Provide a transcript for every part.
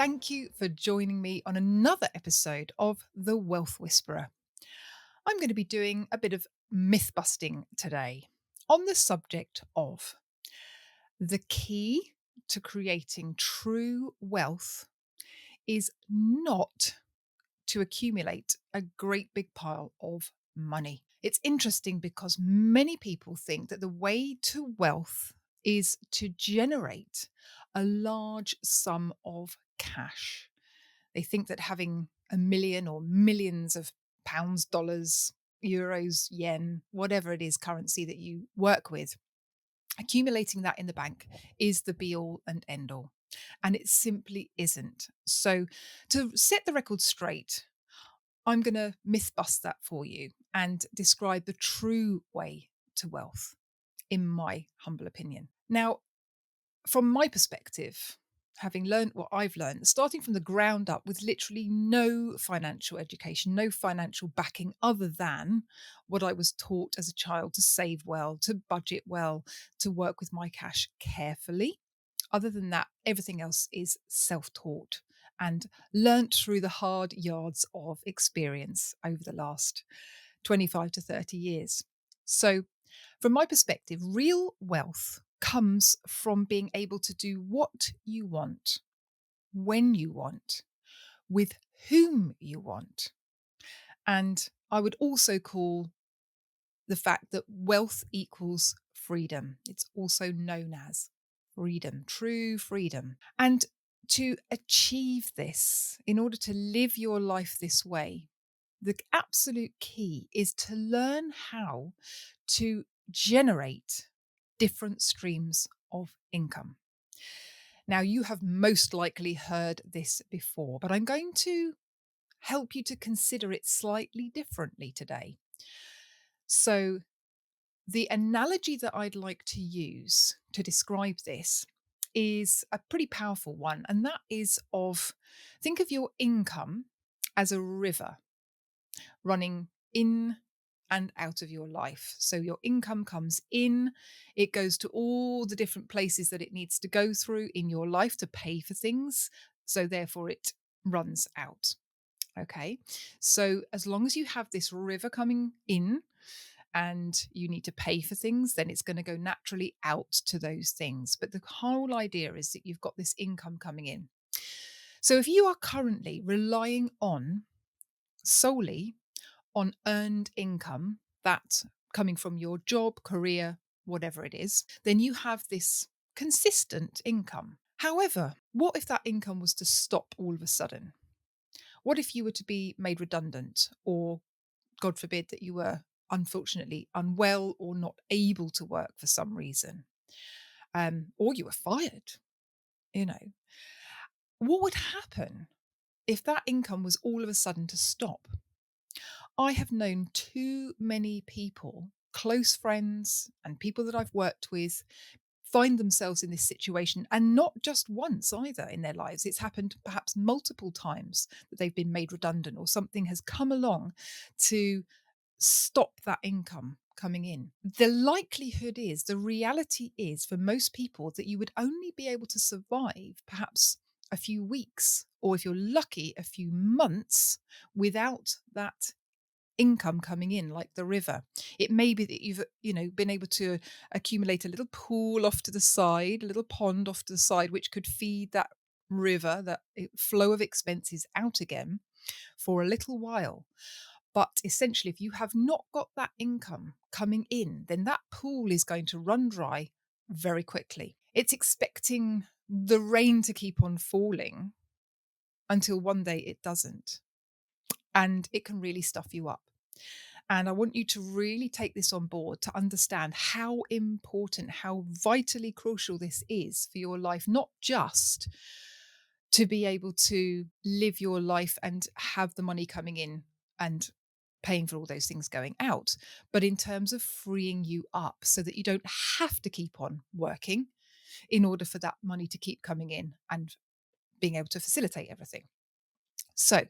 Thank you for joining me on another episode of The Wealth Whisperer. I'm going to be doing a bit of myth busting today on the subject of the key to creating true wealth is not to accumulate a great big pile of money. It's interesting because many people think that the way to wealth is to generate a large sum of cash. They think that having a million or millions of pounds, dollars, euros, yen, whatever it is, currency that you work with, accumulating that in the bank is the be all and end all. And it simply isn't. So, to set the record straight, I'm going to myth bust that for you and describe the true way to wealth, in my humble opinion. Now, from my perspective, having learned what I've learned, starting from the ground up with literally no financial education, no financial backing other than what I was taught as a child to save well, to budget well, to work with my cash carefully. Other than that, everything else is self taught and learnt through the hard yards of experience over the last 25 to 30 years. So, from my perspective, real wealth comes from being able to do what you want, when you want, with whom you want. And I would also call the fact that wealth equals freedom. It's also known as freedom, true freedom. And to achieve this, in order to live your life this way, the absolute key is to learn how to generate different streams of income. Now, you have most likely heard this before, but I'm going to help you to consider it slightly differently today. So, the analogy that I'd like to use to describe this is a pretty powerful one, and that is of think of your income as a river running in and out of your life. So your income comes in, it goes to all the different places that it needs to go through in your life to pay for things. So therefore, it runs out. Okay. So as long as you have this river coming in and you need to pay for things, then it's going to go naturally out to those things. But the whole idea is that you've got this income coming in. So if you are currently relying on solely on earned income, that coming from your job, career, whatever it is, then you have this consistent income. However, what if that income was to stop all of a sudden? What if you were to be made redundant, or God forbid that you were unfortunately unwell or not able to work for some reason, or you were fired? You know, what would happen if that income was all of a sudden to stop? I have known too many people, close friends and people that I've worked with, find themselves in this situation, and not just once either in their lives. It's happened perhaps multiple times that they've been made redundant or something has come along to stop that income coming in. The likelihood is, the reality is for most people that you would only be able to survive perhaps a few weeks, or if you're lucky, a few months without that income coming in like the river. It may be that you've, been able to accumulate a little pool off to the side, a little pond off to the side, which could feed that river, that flow of expenses out again for a little while. But essentially, if you have not got that income coming in, then that pool is going to run dry very quickly. It's expecting the rain to keep on falling until one day it doesn't. And it can really stuff you up. And I want you to really take this on board to understand how important, how vitally crucial this is for your life, not just to be able to live your life and have the money coming in and paying for all those things going out, but in terms of freeing you up so that you don't have to keep on working in order for that money to keep coming in and being able to facilitate everything. So,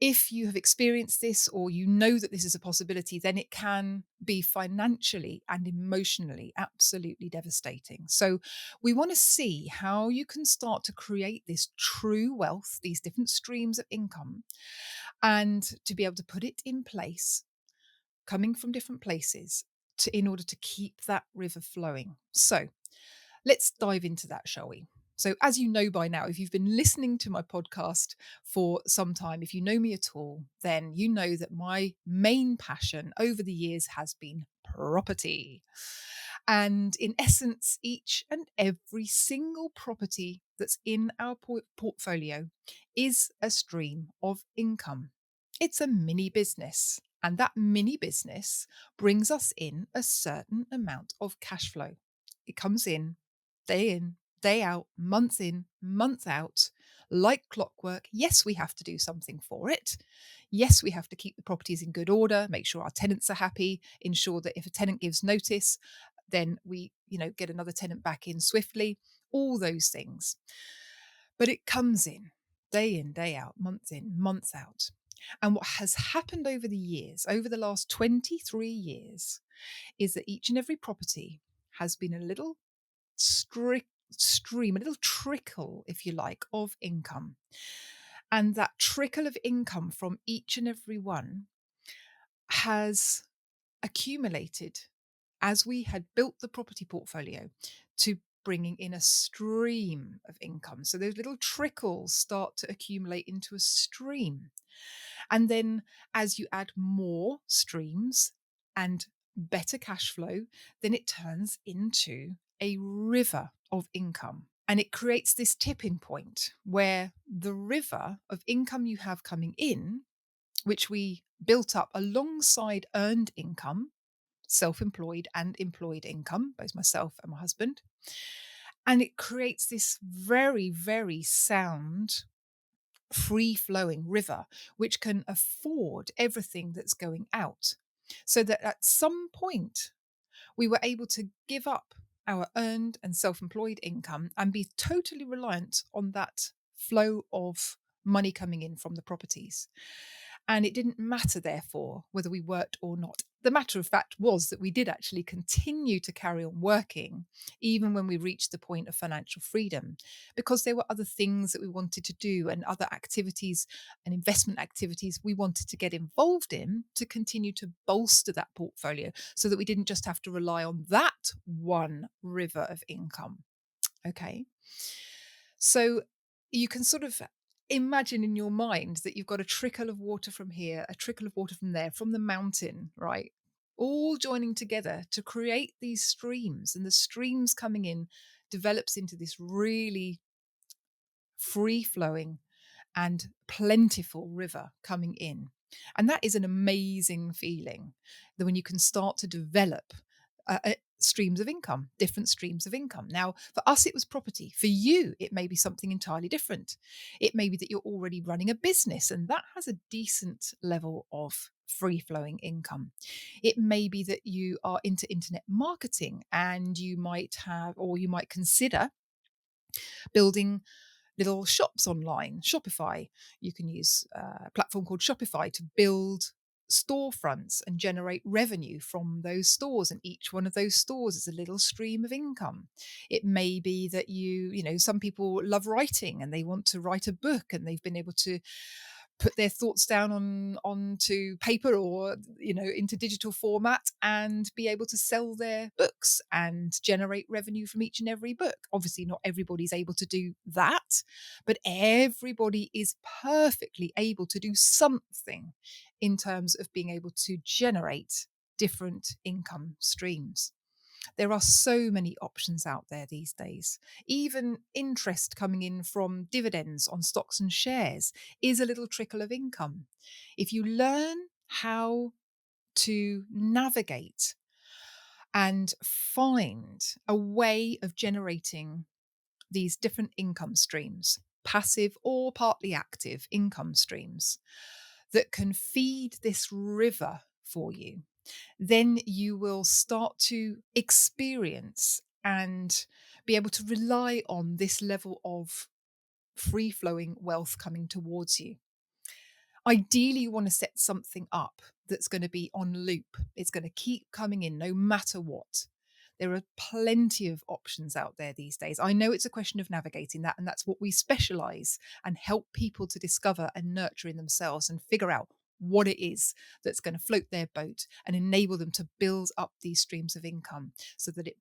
If you have experienced this or you know that this is a possibility, then it can be financially and emotionally absolutely devastating. So, we want to see how you can start to create this true wealth, these different streams of income, and to be able to put it in place, coming from different places, in order to keep that river flowing. So, let's dive into that, shall we? So, as you know by now, if you've been listening to my podcast for some time, if you know me at all, then you know that my main passion over the years has been property. And in essence, each and every single property that's in our portfolio is a stream of income. It's a mini business. And that mini business brings us in a certain amount of cash flow. It comes in, day out, month in, month out, like clockwork. Yes, we have to do something for it. Yes, we have to keep the properties in good order, make sure our tenants are happy, ensure that if a tenant gives notice, then we, get another tenant back in swiftly, all those things. But it comes in, day out, month in, month out. And what has happened over the years, over the last 23 years, is that each and every property has been a little stream, a little trickle, if you like, of income. And that trickle of income from each and every one has accumulated as we had built the property portfolio to bringing in a stream of income. So those little trickles start to accumulate into a stream. And then as you add more streams and better cash flow, then it turns into a river of income. And it creates this tipping point where the river of income you have coming in, which we built up alongside earned income, self-employed and employed income, both myself and my husband. And it creates this very, very sound, free flowing river, which can afford everything that's going out. So that at some point, we were able to give up our earned and self employed income and be totally reliant on that flow of money coming in from the properties. And it didn't matter, therefore, whether we worked or not. The matter of fact was that we did actually continue to carry on working, even when we reached the point of financial freedom, because there were other things that we wanted to do and other activities and investment activities we wanted to get involved in to continue to bolster that portfolio so that we didn't just have to rely on that one river of income. Okay. So you can sort of imagine in your mind that you've got a trickle of water from here, a trickle of water from there, from the mountain, right? All joining together to create these streams. And the streams coming in develops into this really free flowing and plentiful river coming in. And that is an amazing feeling, that when you can start to develop streams of income, different streams of income. Now, for us, it was property. For you, it may be something entirely different. It may be that you're already running a business and that has a decent level of free flowing income. It may be that you are into internet marketing and you might have, or you might consider building little shops online, Shopify. You can use a platform called Shopify to build storefronts and generate revenue from those stores, and each one of those stores is a little stream of income. It may be that some people love writing and they want to write a book, and they've been able to put their thoughts down onto paper or into digital format and be able to sell their books and generate revenue from each and every book. Obviously not everybody's able to do that, but everybody is perfectly able to do something in terms of being able to generate different income streams. There are so many options out there these days. Even interest coming in from dividends on stocks and shares is a little trickle of income. If you learn how to navigate and find a way of generating these different income streams, passive or partly active income streams, that can feed this river for you, then you will start to experience and be able to rely on this level of free flowing wealth coming towards you. Ideally, you want to set something up that's going to be on loop. It's going to keep coming in no matter what. There are plenty of options out there these days. I know it's a question of navigating that, and that's what we specialize and help people to discover and nurture in themselves and figure out what it is that's going to float their boat and enable them to build up these streams of income so that it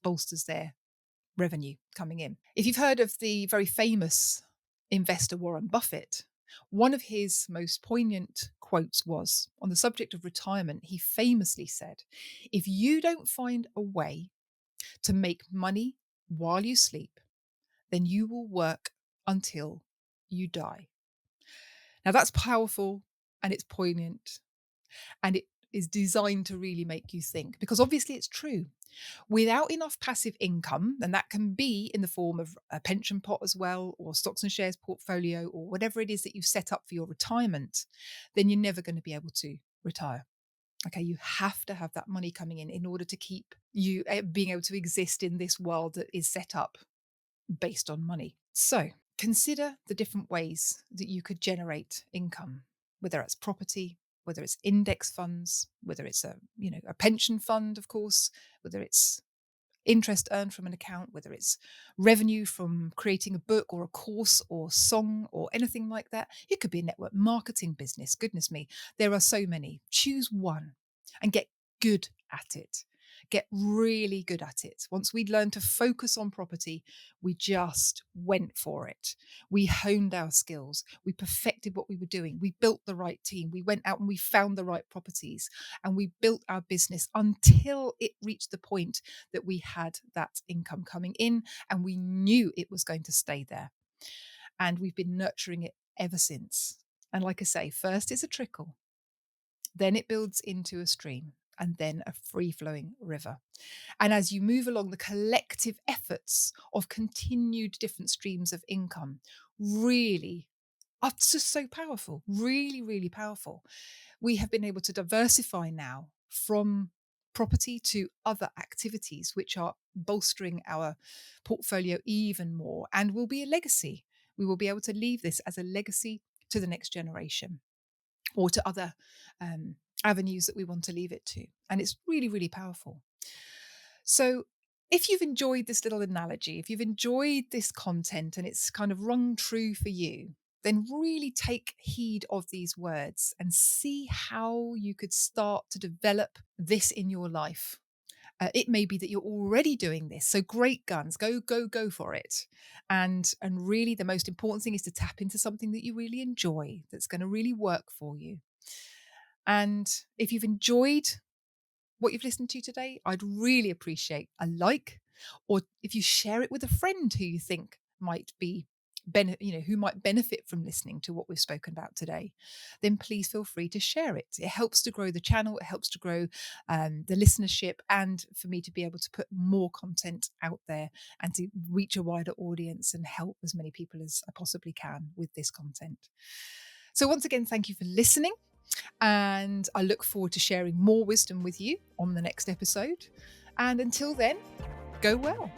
bolsters their revenue coming in. If you've heard of the very famous investor Warren Buffett, one of his most poignant quotes was on the subject of retirement. He famously said, "If you don't find a way to make money while you sleep, then you will work until you die." Now that's powerful and it's poignant and it is designed to really make you think, because obviously it's true. Without enough passive income, and that can be in the form of a pension pot as well, or stocks and shares portfolio, or whatever it is that you've set up for your retirement, then you're never going to be able to retire. Okay, you have to have that money coming in order to keep you being able to exist in this world that is set up based on money. So consider the different ways that you could generate income, whether it's property, whether it's index funds, whether it's a pension fund, of course, whether it's interest earned from an account, whether it's revenue from creating a book or a course or song or anything like that. It could be a network marketing business. Goodness me, there are so many. Choose one and get good at it. Get really good at it. Once we'd learned to focus on property, we just went for it. We honed our skills. We perfected what we were doing. We built the right team. We went out and we found the right properties and we built our business until it reached the point that we had that income coming in and we knew it was going to stay there. And we've been nurturing it ever since. And like I say, first it's a trickle, then it builds into a stream, and then a free-flowing river. And as you move along, the collective efforts of continued different streams of income really are just so powerful, really, really powerful. We have been able to diversify now from property to other activities, which are bolstering our portfolio even more and will be a legacy. We will be able to leave this as a legacy to the next generation or to other avenues that we want to leave it to. And it's really, really powerful. So if you've enjoyed this little analogy, if you've enjoyed this content and it's kind of rung true for you, then really take heed of these words and see how you could start to develop this in your life. It may be that you're already doing this. So great guns, go for it. And really the most important thing is to tap into something that you really enjoy, that's going to really work for you. And if you've enjoyed what you've listened to today, I'd really appreciate a like, or if you share it with a friend who you think might be who might benefit from listening to what we've spoken about today, then please feel free to share it. It helps to grow the channel, it helps to grow the listenership, and for me to be able to put more content out there and to reach a wider audience and help as many people as I possibly can with this content. So once again, thank you for listening. And I look forward to sharing more wisdom with you on the next episode. And until then, go well.